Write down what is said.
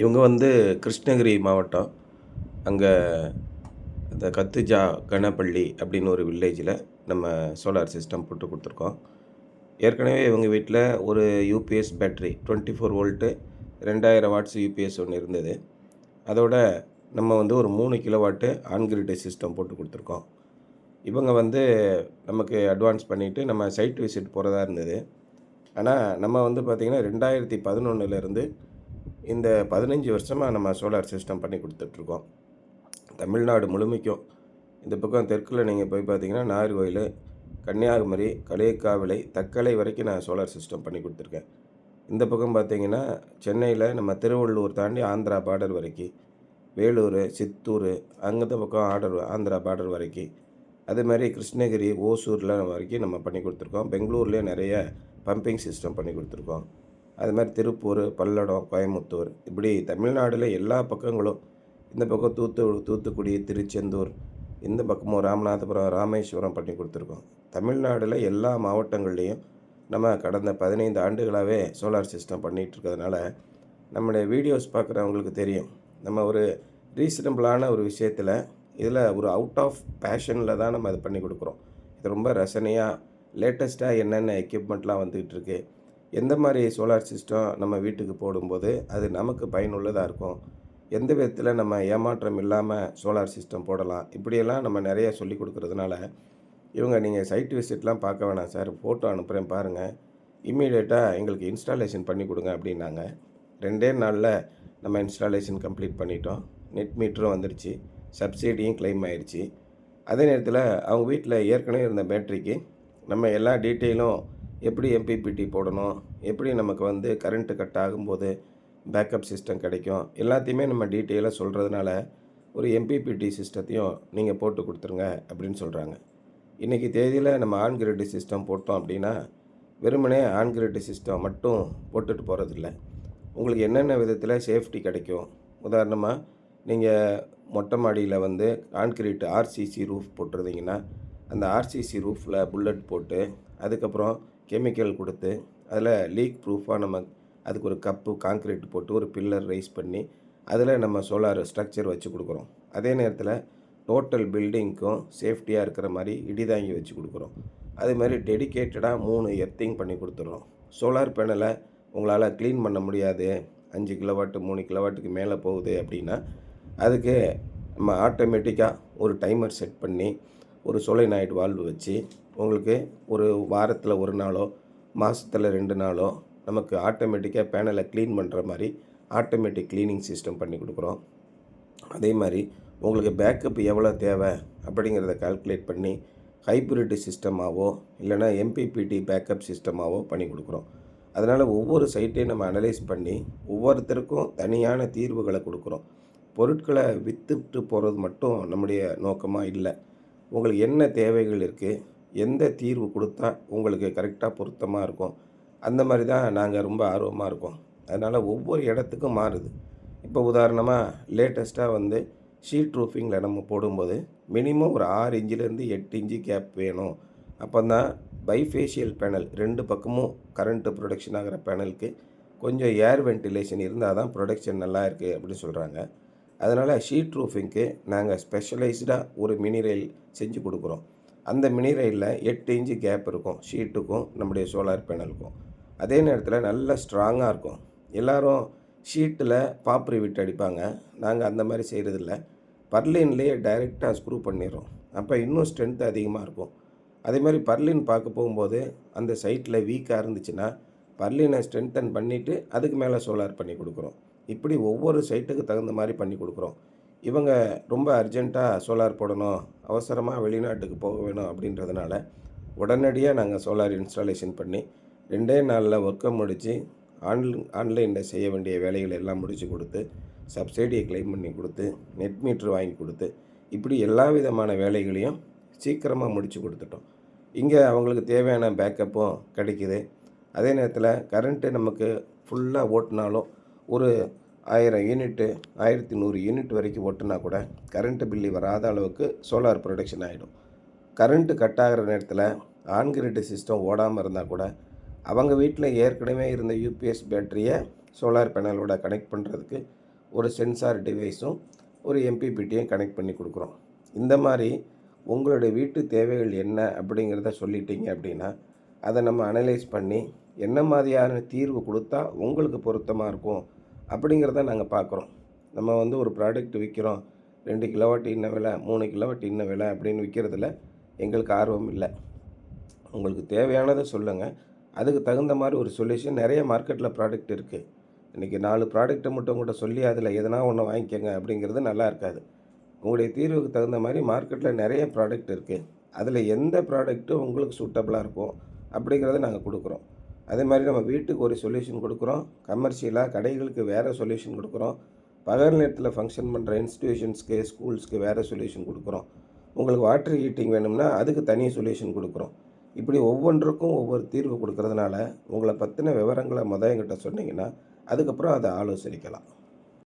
இவங்க வந்து கிருஷ்ணகிரி மாவட்டம். அங்கே இந்த கத்துஜா கனப்பள்ளி அப்படின்னு ஒரு வில்லேஜில் நம்ம சோலார் சிஸ்டம் போட்டு கொடுத்துருக்கோம். ஏற்கனவே இவங்க வீட்டில் ஒரு UPS battery 24 volt 2000 watts UPS ஒன்று இருந்தது. அதோட நம்ம வந்து ஒரு 3 கிலோவாட்டு ஆன் கிரிட் சிஸ்டம் போட்டு கொடுத்துருக்கோம். இவங்க வந்து நமக்கு அட்வான்ஸ் பண்ணிவிட்டு நம்ம சைட் விசிட் போகிறதா இருந்தது. ஆனால் நம்ம வந்து பார்த்திங்கன்னா 2011லேருந்து இந்த 15 வருஷமாக நம்ம சோலார் சிஸ்டம் பண்ணி கொடுத்துட்ருக்கோம். தமிழ்நாடு முழுமைக்கும் இந்த பக்கம் தெற்கில் நீங்கள் போய் பார்த்தீங்கன்னா நாகர்கோயில், கன்னியாகுமரி, களியக்காவிளை, தக்கலை வரைக்கும் நான் சோலார் சிஸ்டம் பண்ணி கொடுத்துருக்கேன். இந்த பக்கம் பார்த்தீங்கன்னா சென்னையில் நம்ம திருவள்ளூர் தாண்டி ஆந்திரா பார்டர் வரைக்கும், வேலூர், சித்தூர் அங்கே பக்கம் ஆந்திரா பார்டர் வரைக்கும், அதே மாதிரி கிருஷ்ணகிரி, ஓசூரில் வரைக்கும் நம்ம பண்ணி கொடுத்துருக்கோம். பெங்களூர்லேயே நிறைய பம்பிங் சிஸ்டம் பண்ணி கொடுத்துருக்கோம். அது மாதிரி திருப்பூர், பல்லடம், கோயம்புத்தூர் இப்படி தமிழ்நாட்டில் எல்லா பக்கங்களும், இந்த பக்கம் தூத்துக்குடி, திருச்செந்தூர், இந்த பக்கமும் ராமநாதபுரம், ராமேஸ்வரம் பண்ணி கொடுத்துருக்கோம். தமிழ்நாட்டில் எல்லா மாவட்டங்கள்லேயும் நம்ம கடந்த 15 ஆண்டுகளாகவே சோலார் சிஸ்டம் பண்ணிகிட்ருக்கிறதுனால நம்மளுடைய வீடியோஸ் பார்க்குறவங்களுக்கு தெரியும். நம்ம ஒரு ரீசனபிளான ஒரு விஷயத்தில் இதில் ஒரு அவுட் ஆஃப் பேஷனில் தான் நம்ம அதை பண்ணி கொடுக்குறோம். இது ரொம்ப ரசனையாக லேட்டஸ்ட்டாக என்னென்ன எக்யூப்மெண்ட்லாம் வந்துக்கிட்டு இருக்குது, எந்த மாதிரி சோலார் சிஸ்டம் நம்ம வீட்டுக்கு போடும்போது அது நமக்கு பயனுள்ளதாக இருக்கும், எந்த விதத்தில் நம்ம ஏமாற்றம் இல்லாமல் சோலார் சிஸ்டம் போடலாம், இப்படியெல்லாம் நம்ம நிறைய சொல்லி கொடுக்குறதுனால இவங்க நீங்கள் சைட் விசிட்லாம் பார்க்க வேணாம் சார், ஃபோட்டோ அனுப்புகிறேன் பாருங்கள், இம்மீடியட்டாக எங்களுக்கு இன்ஸ்டாலேஷன் பண்ணி கொடுங்க அப்படின்னாங்க. 2 நாளில் நம்ம இன்ஸ்டாலேஷன் கம்ப்ளீட் பண்ணிட்டோம். நெட் மீட்டரும் வந்துடுச்சு, சப்சிடியும் கிளைம் ஆயிடுச்சு. அதே நேரத்தில் அவங்க வீட்டில் ஏற்கனவே இருந்த பேட்டரிக்கு நம்ம எல்லா டீட்டெயிலும் எப்படி எம்பிபிடி போடணும், எப்படி நமக்கு வந்து கரண்ட்டு கட் ஆகும்போது பேக்கப் சிஸ்டம் கிடைக்கும், எல்லாத்தையுமே நம்ம டீட்டெயிலாக சொல்கிறதுனால ஒரு எம்பிபிடி சிஸ்டத்தையும் நீங்கள் போட்டு கொடுத்துருங்க அப்படின்னு சொல்கிறாங்க. இன்றைக்கி தேதியில் நம்ம ஆன் கிரிட் சிஸ்டம் போட்டோம் அப்படின்னா வெறுமனே ஆன் கிரிட் சிஸ்டம் மட்டும் போட்டுட்டு போகிறதில்ல, உங்களுக்கு என்னென்ன விதத்தில் சேஃப்டி கிடைக்கும். உதாரணமாக நீங்கள் மொட்டை மாடியில் வந்து கான்கிரீட் ஆர்சிசி ரூஃப் போட்டிருந்தீங்கன்னா அந்த ஆர்சிசி ரூஃபில் புல்லட் போட்டு அதுக்கப்புறம் கெமிக்கல் கொடுத்து அதில் லீக் ப்ரூஃபாக நம்ம அதுக்கு ஒரு கப்பு கான்கிரீட் போட்டு ஒரு பில்லர் ரைஸ் பண்ணி அதில் நம்ம சோலார் ஸ்ட்ரக்சர் வச்சு கொடுக்குறோம். அதே நேரத்தில் டோட்டல் பில்டிங்க்கும் சேஃப்டியாக இருக்கிற மாதிரி இடிதாங்கி வச்சு கொடுக்குறோம். அதே மாதிரி டெடிக்கேட்டடாக 3 எர்த்திங் பண்ணி கொடுத்துட்றோம். சோலார் பேனலை உங்களால் க்ளீன் பண்ண முடியாது, 5 கிலோவாட்டு 3 கிலோவாட்டுக்கு மேலே போகுது அப்படின்னா அதுக்கு நம்ம ஆட்டோமேட்டிக்காக ஒரு டைமர் செட் பண்ணி ஒரு சோலேனாய்டு வால்வு வச்சு உங்களுக்கு ஒரு வாரத்தில் 1 நாளோ மாதத்தில் 2 நாளோ நமக்கு ஆட்டோமேட்டிக்காக பேனலை க்ளீன் பண்ணுற மாதிரி ஆட்டோமேட்டிக் க்ளீனிங் சிஸ்டம் பண்ணி கொடுக்குறோம். அதே மாதிரி உங்களுக்கு பேக்கப் எவ்வளோ தேவை அப்படிங்கிறத கால்குலேட் பண்ணி ஹைப்ரிட் சிஸ்டமாகவோ இல்லைனா எம்பிபிடி பேக்கப் சிஸ்டமாகவோ பண்ணி கொடுக்குறோம். அதனால் ஒவ்வொரு சைட்டையும் நம்ம அனலைஸ் பண்ணி ஒவ்வொருத்தருக்கும் தனியான தீர்வுகளை கொடுக்குறோம். பொருட்களை விற்றுட்டு போகிறது மட்டும் நம்முடைய நோக்கமாக இல்லை. உங்களுக்கு என்ன தேவைகள் இருக்குது, எந்த தீர்வு கொடுத்தா உங்களுக்கு கரெக்டாக பொருத்தமாக இருக்கும், அந்த மாதிரி தான் நாங்கள் ரொம்ப ஆர்வமாக இருக்கோம். அதனால் ஒவ்வொரு இடத்துக்கும் மாறுது. இப்போ உதாரணமாக லேட்டஸ்ட்டாக வந்து ஷீட் ரூஃபிங்கில் நம்ம போடும்போது மினிமம் ஒரு 6 இன்ச்சிலேருந்து 8 இன்ச்சு கேப் வேணும். அப்போ தான் பைஃபேஷியல் பேனல் 2 பக்கமும் கரண்ட்டு ப்ரொடக்ஷன் ஆகிற பேனலுக்கு கொஞ்சம் ஏர் வென்டிலேஷன் இருந்தால் தான் ப்ரொடக்ஷன் நல்லா இருக்குது அப்படின்னு சொல்கிறாங்க. அதனால் ஷீட் ரூஃபிங்க்கு நாங்கள் ஸ்பெஷலைஸ்டாக ஒரு மினி ரயில் செஞ்சு கொடுக்குறோம். அந்த மினி ரயிலில் 8 இன்ச்சு கேப் இருக்கும் ஷீட்டுக்கும் நம்முடைய சோலார் பேனலுக்கும். அதே நேரத்தில் நல்ல ஸ்ட்ராங்காக இருக்கும். எல்லோரும் ஷீட்டில் பாப்ரி விட்டு அடிப்பாங்க, நாங்கள் அந்த மாதிரி செய்கிறதில்ல. பர்லின்லேயே டைரெக்டாக ஸ்க்ரூ பண்ணிடுறோம். அப்போ இன்னும் ஸ்ட்ரென்த் அதிகமாக இருக்கும். அதே மாதிரி பர்லின் பார்க்க போகும்போது அந்த சைட்டில் வீக்காக இருந்துச்சுன்னா பர்லினை ஸ்ட்ரென்தன் பண்ணிவிட்டு அதுக்கு மேலே சோலார் பண்ணி கொடுக்குறோம். இப்படி ஒவ்வொரு சைட்டுக்கு தகுந்த மாதிரி பண்ணி கொடுக்குறோம். இவங்க ரொம்ப அர்ஜெண்ட்டாக சோலார் போடணும், அவசரமாக வெளிநாட்டுக்கு போக வேணும் அப்படின்றதுனால உடனடியாக நாங்கள் சோலார் இன்ஸ்டாலேஷன் பண்ணி 2 நாளில் ஒர்க்கை முடித்து ஆன்லைனில் செய்ய வேண்டிய வேலைகள் எல்லாம் முடித்து கொடுத்து சப்சிடியை கிளைம் பண்ணி கொடுத்து நெட் மீட்ரு வாங்கி கொடுத்து இப்படி எல்லா விதமான வேலைகளையும் சீக்கிரமாக முடித்து கொடுத்துட்டோம். இங்கே அவங்களுக்கு தேவையான பேக்கப்பும் கிடைக்கிது. அதே நேரத்தில் கரண்ட்டு நமக்கு ஃபுல்லாக ஓட்டினாலும் ஒரு 1000 யூனிட்டு 1100 யூனிட் வரைக்கும் ஓட்டுனா கூட கரண்ட்டு பில்லு வராத அளவுக்கு சோலார் ப்ரொடக்ஷன் ஆகிடும். கரண்ட்டு கட் ஆகிற நேரத்தில் ஆன் கிரிட் சிஸ்டம் ஓடாமல் இருந்தால் கூட அவங்க வீட்டில் ஏற்கனவே இருந்த யூபிஎஸ் பேட்டரியை சோலார் பேனலோட கனெக்ட் பண்ணுறதுக்கு ஒரு சென்சார் டிவைஸும் ஒரு எம்பிபிடியும் கனெக்ட் பண்ணி கொடுக்குறோம். இந்த மாதிரி உங்களுடைய வீட்டு தேவைகள் என்ன அப்படிங்கிறத சொல்லிட்டீங்க அப்படின்னா, அதை நம்ம அனலைஸ் பண்ணி என்ன மாதிரியான தீர்வு கொடுத்தா உங்களுக்கு பொருத்தமாக இருக்கும் அப்படிங்கிறத நாங்கள் பார்க்குறோம். நம்ம வந்து ஒரு ப்ராடக்ட் விற்கிறோம், 2 கிலோவாட் இன்ன விலை, 3 கிலோவாட் இன்ன விலை அப்படின்னு விற்கிறதுல எங்களுக்கு ஆர்வம் இல்லை. உங்களுக்கு தேவையானதை சொல்லுங்கள். அதுக்கு தகுந்த மாதிரி ஒரு சொல்யூஷன் நிறைய மார்க்கெட்டில் ப்ராடக்ட் இருக்குது. இன்றைக்கி 4 ப்ராடக்ட்டை மட்டும் உங்கள்கிட்ட சொல்லி அதில் எதனா ஒன்று வாங்கிக்கோங்க அப்படிங்கிறது நல்லா இருக்காது. உங்களுடைய தீர்வுக்கு தகுந்த மாதிரி மார்க்கெட்டில் நிறைய ப்ராடக்ட் இருக்குது. அதில் எந்த ப்ராடக்ட்டு உங்களுக்கு சூட்டபுளாக இருக்கும் அப்படிங்கிறத நாங்கள் கொடுக்குறோம். அதே மாதிரி நம்ம வீட்டுக்கு ஒரு சொல்யூஷன் கொடுக்குறோம், கமர்ஷியலாக கடைகளுக்கு வேறு சொல்யூஷன் கொடுக்குறோம், பகல் நேரத்தில் ஃபங்க்ஷன் பண்ணுற இன்ஸ்டிடியூஷன்ஸ்க்கு ஸ்கூல்ஸ்க்கு வேறு சொல்யூஷன் கொடுக்குறோம். உங்களுக்கு வாட்டர் ஹீட்டிங் வேணும்னா அதுக்கு தனி சொல்யூஷன் கொடுக்குறோம். இப்படி ஒவ்வொன்றுக்கும் ஒவ்வொரு தீர்வு கொடுக்கறதுனால உங்களை பற்றின விவரங்களை என்கிட்ட சொன்னீங்கன்னா அதுக்கப்புறம் அதை ஆலோசனைக்கலாம்.